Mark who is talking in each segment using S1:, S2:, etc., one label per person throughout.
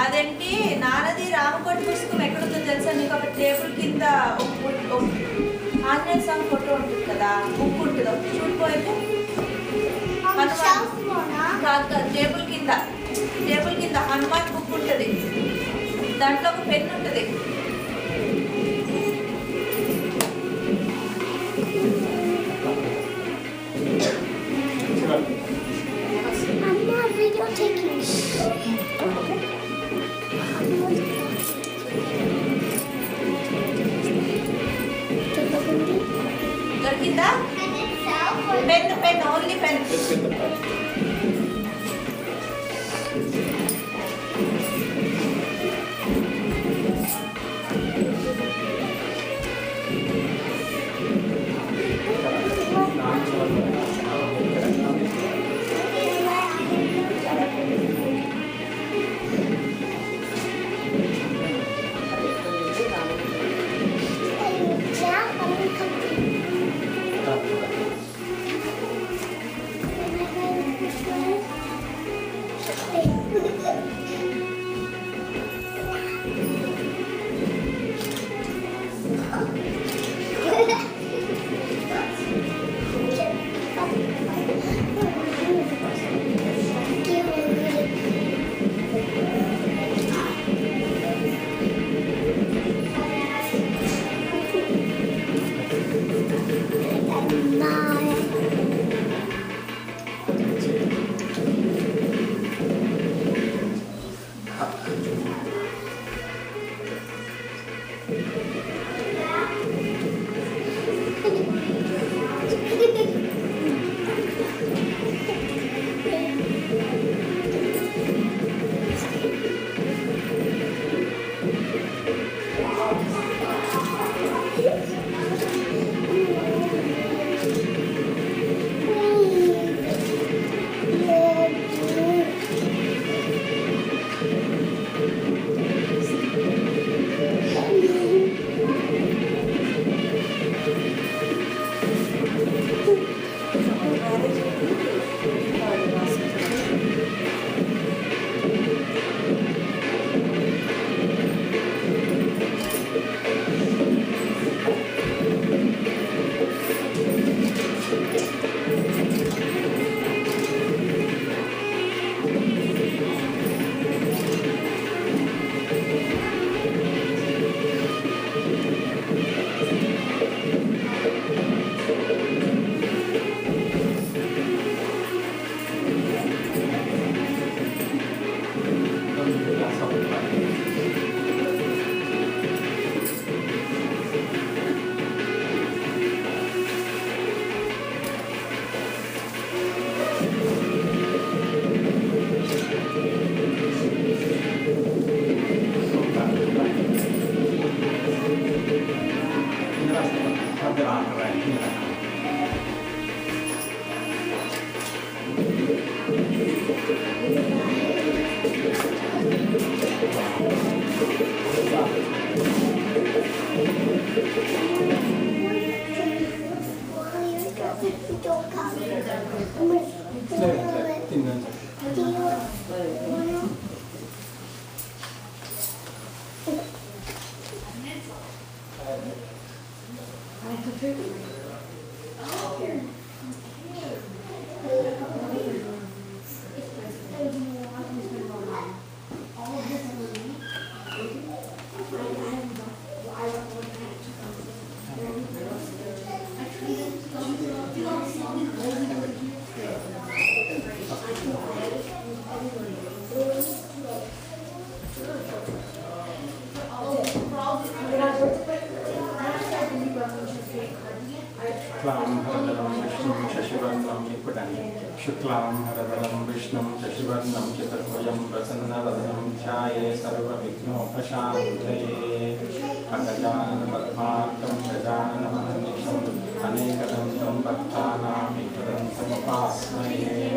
S1: అదేంటి నాన్నది రామకోటి పుస్తకం ఎక్కడుందో తెలుసా నీకు? ఒక టేబుల్ కింద ఆంజనేయ స్వామి ఫోటో ఉంటుంది కదా, బుక్ ఉంటుంది, ఒక చూడిపోయితే కాదు, టేబుల్ కింద హనుమాన్ బుక్ ఉంటుంది, దాంట్లో ఒక పెన్ ఉంటుంది. దొరికిందా? Pen only pen.
S2: शुक्लांबरधरं विष्णुं शशिवर्णं चतुर्भुजं प्रसन्नवदनं ध्याये सर्वविघ्नोपशान्तये अगजाननपद्मार्कं गजाननमहर्निशम् अनेकदन्तं भक्तानामेकदन्तमुपास्महे।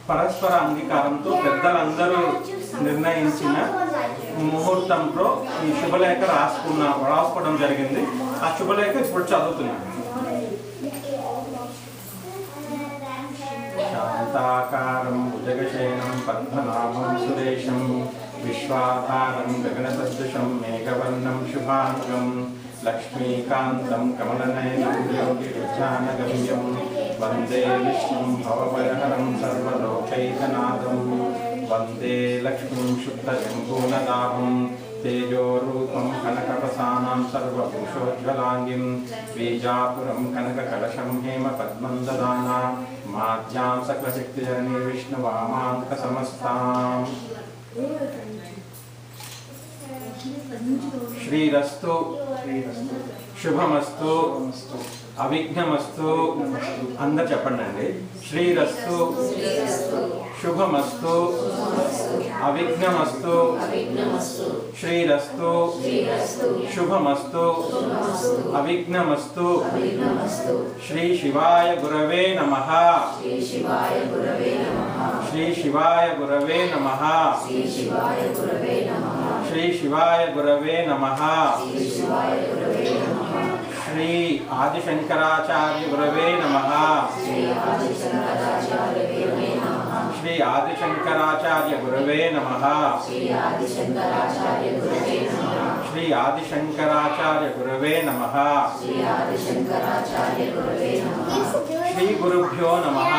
S2: పరస్పర అంగీకారంతో పెద్దలందరూ నిర్ణయించిన ముహూర్తంలో ఈ శుభలేఖ రాసుకోవడం జరిగింది. ఆ శుభలేఖ ఇప్పుడు చదువుతున్నాను. శాంతాకారం భుజగశయనం పద్మనాభం సురేశం విశ్వాధారం గగనసదృశం మేఘవర్ణం శుభాంగం లక్ష్మీకాంతం కమలనయనం యోగిర్ధ్యానగమ్యం వందే విష్ణుం భవభయహరం సర్వలోకైకనాథం వందే లక్ష్మీం శుద్ధజంబూనదాభం తేజోరూపం కనకవసానాం సర్వభూషోజ్వలాంగిం బీజాపురం కనకకలశం హేమ పద్మం దదానా మాధ్యాం సకలశక్తిజననీ విష్ణువామాంక సమస్తాం. శ్రీరస్తు శుభమస్తు అవిఘ్నమస్తు. అందరు చెప్పండి అండి. శ్రీరస్తు శుభమస్తు అవిఘ్నమస్తు. శ్రీరస్తు శుభమస్తు అవిఘ్నమస్తు. శ్రీ శివాయ గురవే నమః. శ్రీ శివాయ గురవే నమః. శ్రీ శివాయ గురవే నమః. శ్రీ ఆదిశంకరాచార్య గురవే నమః. శ్రీ ఆదిశంకరాచార్య గురవే నమః. శ్రీ ఆదిశంకరాచార్య గురవే నమః. శ్రీ గురుభ్యో నమః.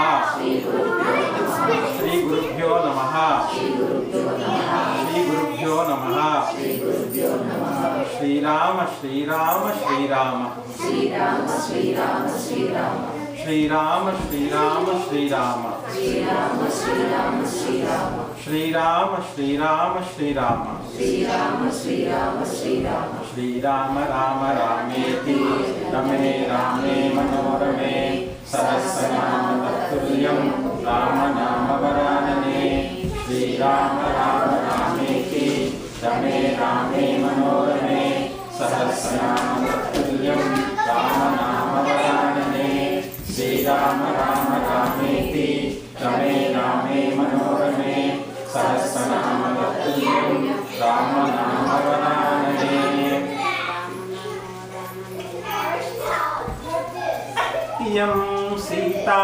S2: శ్రీ గురుభ్యో నమః. శ్రీ గురుభ్యో నమః. శ్రీరామ శ్రీరామ శ్రీరామ శ్రీరామ శ్రీరామ శ్రీరామ శ్రీరామ శ్రీరామ శ్రీరామ శ్రీరామ శ్రీరామ శ్రీరామ శ్రీరామ శ్రీరామ శ్రీరామ శ్రీరామ శ్రీరామ శ్రీరామ శ్రీరామ రామ రామేతి రమే రామే మనోరమే సహస్రనామ తత్తుల్యం రామనామవరాననే. శ్రీరామ రామ రామేతి రమే రామే మనోరమే సహస్రనామ తత్తుల్యం రామనామవరాననే. శ్రీరామ రామ రామేతి రమే రామే మనోరమే సహస్రనామ తత్తుల్యం రామనామవరాననే. ఇయం సీతా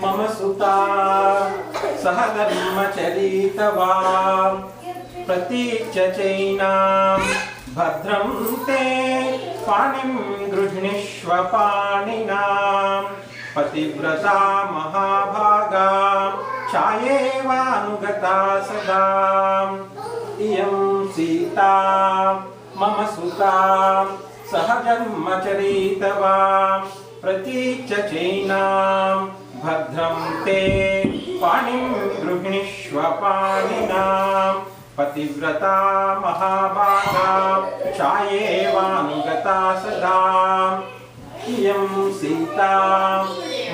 S2: మమ సుతా సహ ధర్మచరితవా ప్రతీచ్య చైనాం భద్రం తే పాణిం గృహ్ణీష్వ పాణినాం పతివ్రతా మహాభాగా ఛాయేవానుగతా సదా. ఇయం సీతా మమ సుతా సహ ధర్మచరితవా ప్రతీచ్య చైనాం భద్రం తే పాణిం గృహ్ణీష్వ పాణినాం పతివ్రతా మహాభాగా ఛాయేవానుగతా సదా. ఇయం సీతా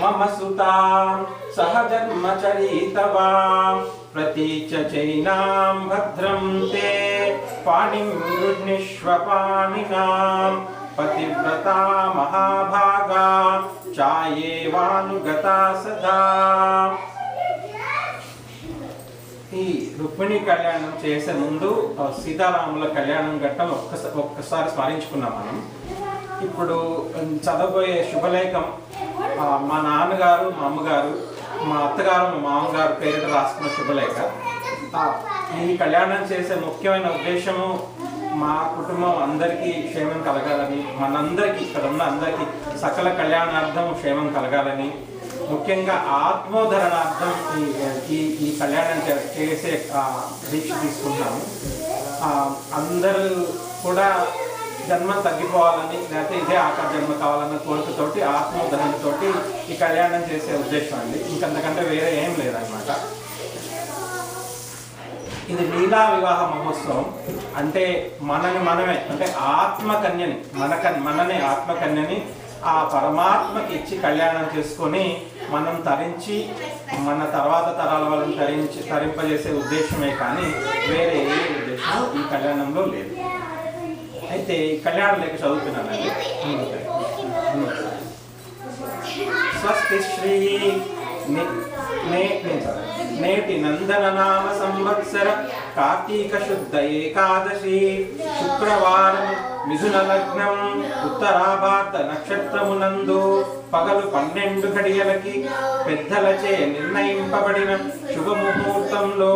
S2: మమ సుతా సహ ధర్మచరితవా ప్రతీచ్య చైనాం భద్రం తే పాణిం గృహ్ణీష్వ పాణినాం పతివ్రతా మహాభాగా ఛాయేవానుగతా సదా. ఈ రుక్మిణి కళ్యాణం చేసే ముందు సీతారాముల కళ్యాణం ఘట్టం ఒక్కసారి స్మరించుకున్నాం మనం. ఇప్పుడు చదవబోయే శుభలేఖం మా నాన్నగారు, మా అమ్మగారు, మా అత్తగారు, మా మామగారు పేరిట రాసుకున్న శుభలేఖ. ఈ కళ్యాణం చేసే ముఖ్యమైన ఉద్దేశము మా కుటుంబం అందరికీ క్షేమం కలగాలని, మనందరికీ ఇక్కడ ఉన్న అందరికీ సకల కళ్యాణార్థం క్షేమం కలగాలని, ముఖ్యంగా ఆత్మోద్ధరణార్థం ఈ కళ్యాణం చేసే దీక్ష తీసుకుంటాము. అందరూ కూడా జన్మం తగ్గిపోవాలని, లేకపోతే ఇదే ఆఖరి జన్మ కావాలన్న కోరికతోటి, ఆత్మోద్ధరణతోటి ఈ కళ్యాణం చేసే ఉద్దేశం అండి. ఇంకంతకంటే వేరే ఏం లేదనమాట. ఇది లీలా వివాహ మహోత్సవం అంటే మనమే అంటే ఆత్మకన్యని మననే ఆత్మకన్యని ఆ పరమాత్మకి ఇచ్చి కళ్యాణం చేసుకొని మనం తరించి మన తర్వాత తరాల వాళ్ళని తరింపజేసే ఉద్దేశమే కానీ వేరే ఏ ఉద్దేశం ఈ కళ్యాణంలో లేదు. అయితే ఈ కళ్యాణం లేక చదువుతున్నానండి. స్వస్తి శ్రీ నేటి నందన నామ సంవత్సర కార్తీక శుద్ధ ఏకాదశి శుక్రవారం మిథున లగ్నం ఉత్తరాభాద్ర నక్షత్రమునందు పగలు 12 గడియలకి పెద్దలచే నిర్ణయింపబడిన శుభముహూర్తంలో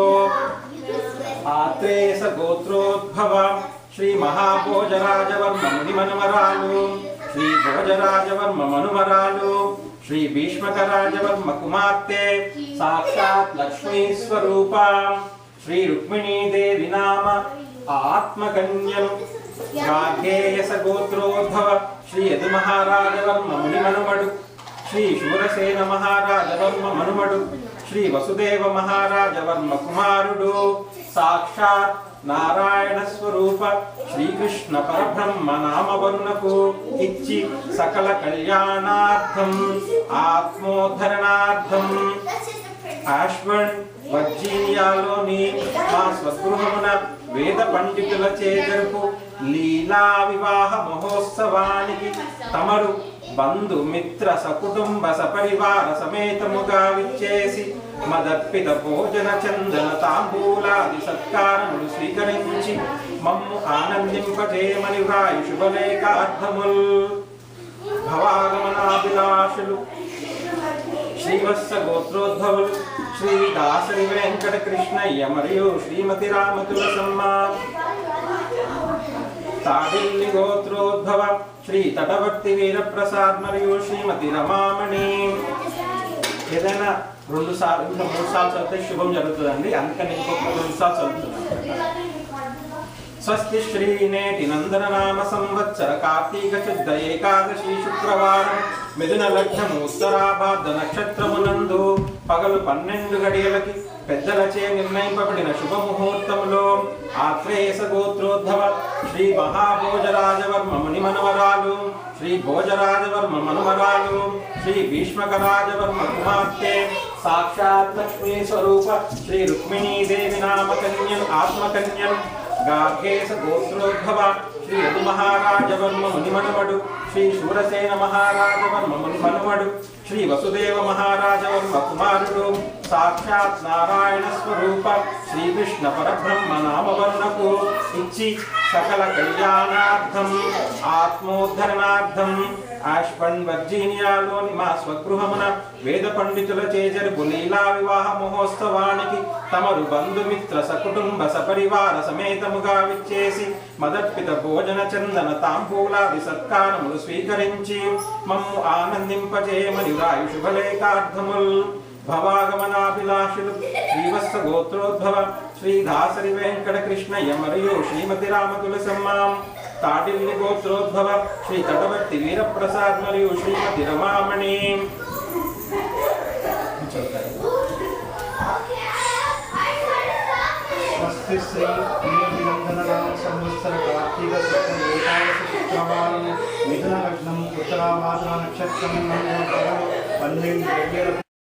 S2: ఆత్రేయస గోత్రోద్భవ శ్రీ మహాభోజరాజవర్మ ముని మనుమరాలు, శ్రీ భోజరాజవర్మ మనుమరాలు, శ్రీ భీష్మకరాజవర్మ కుమార్తె సాక్షాత్ లక్ష్మీ స్వరూప శ్రీ రుక్మిణీదేవి నామ ఆత్మకన్యను గార్గేయస గోత్రోద్భవ శ్రీ యదు మహారాజవర్మ ముని మనుమడు, శ్రీ శూరసేన మహారాజవర్మ మనుమడు, శ్రీ వసుదేవ మహారాజవర్మ కుమారుడు, సాక్షాత్ నారాయణ స్వరూప శ్రీకృష్ణ పరబ్రహ్మ నామవరునకు ఇచ్చి సకల కళ్యాణార్థం ఆత్మోద్ధరణార్థం ఆశ్వన్ వర్జీనియాలోని మా స్వగృహమున వేద పండితులచే జరుపు లీలా వివాహ మహోత్సవానికి తమరు బంధు మిత్ర సకుటుంబ సపరివార సమేతముగా విచ్చేసి మదర్పిత భోజన చందన తాంబూలాది సత్కారములు స్వీకరించి మమ్ము ఆనందింపజేయమని వ్రాయు శుభలేఖార్థముల్ భవాగమనాభిలాషులు శ్రీవత్స గోత్రోద్భవులు శ్రీ దాసరి వెంకట కృష్ణయ్య మరియు శ్రీమతి రామతులసమ్మ, తాడిల్లి గోత్రోద్భవ శ్రీ తటవర్తి వీరప్రసాద్ మరియు శ్రీమతి రమామణి. ఏదైనా 2 సార్లు ఇంకా 3 సార్లు చదివితే శుభం జరుగుతుందండి, అందుకని ఇంకొక 2 సార్లు చదువుతున్నాను. స్వస్తి శ్రీ నేటి నందన నామ సంవత్సర కార్తీక శుద్ధ ఏకాదశి శుక్రవారం మిథున లగ్నము ఉత్తరాభాద్ర నక్షత్రమునందు పగలు 12 గడియలకి పెద్దలచే నిర్ణయింపబడిన శుభముహూర్తములో ఆత్రేయస గోత్రోద్భవ శ్రీ మహాభోజరాజవర్మ ముని మనవరాలు, శ్రీ భోజరాజవర్మ మనుమరాలు, శ్రీ భీష్మకరాజవర్మ కుమార్తె సాక్షాత్ లక్ష్మీ స్వరూప శ్రీ రుక్మిణీదేవి నామకన్యను ఆత్మకన్యను గార్గేశ గోత్రోద్భవ శ్రీ యదు మహారాజవర్మ ముని మనుమడు, శ్రీ శూరసేన మహారాజవర్మ ముని మనుమడు, శ్రీ వసుదేవ మహారాజవర్మ కుమారుడు, సాక్షాత్ నారాయణ స్వరూప శ్రీకృష్ణ పరబ్రహ్మ నామవర్ణకు ఇచ్చి సకల కళ్యాణార్థం ఆత్మోద్ధరణార్థం ఆష్పన్ వర్జీనియాలోని మా స్వగృహమున వేద పండితుల చేజరుపు లీలా వివాహ మహోత్సవానికి తమరు బంధుమిత్ర సకుటుంబ సపరివార సమేతముగా విచ్చేసి మదర్పిత భోజన చందన తాంబూలాది సత్కారములు స్వీకరించి మమ్ము ఆనందింపజేయమని వ్రాయు శుభలేఖార్థముల్ భవాగమనాభిలాషులు శ్రీవత్స గోత్రోద్భవ శ్రీ దాసరి వెంకట కృష్ణయ్య మరియు శ్రీమతి రామతులసమ్మ, తాటిల్లి గోత్రోద్భవ శ్రీ తటవర్తి వీరప్రసాద్ మరియు శ్రీమతి రమామణి.
S3: స్వస్తి శ్రీ నేటి నందన నామ సంవత్సర కార్తీక శుద్ధ ఏకాదశి శుక్రవారం మిథున లగ్నం ఉత్తరాభాద్ర నక్షత్రం 12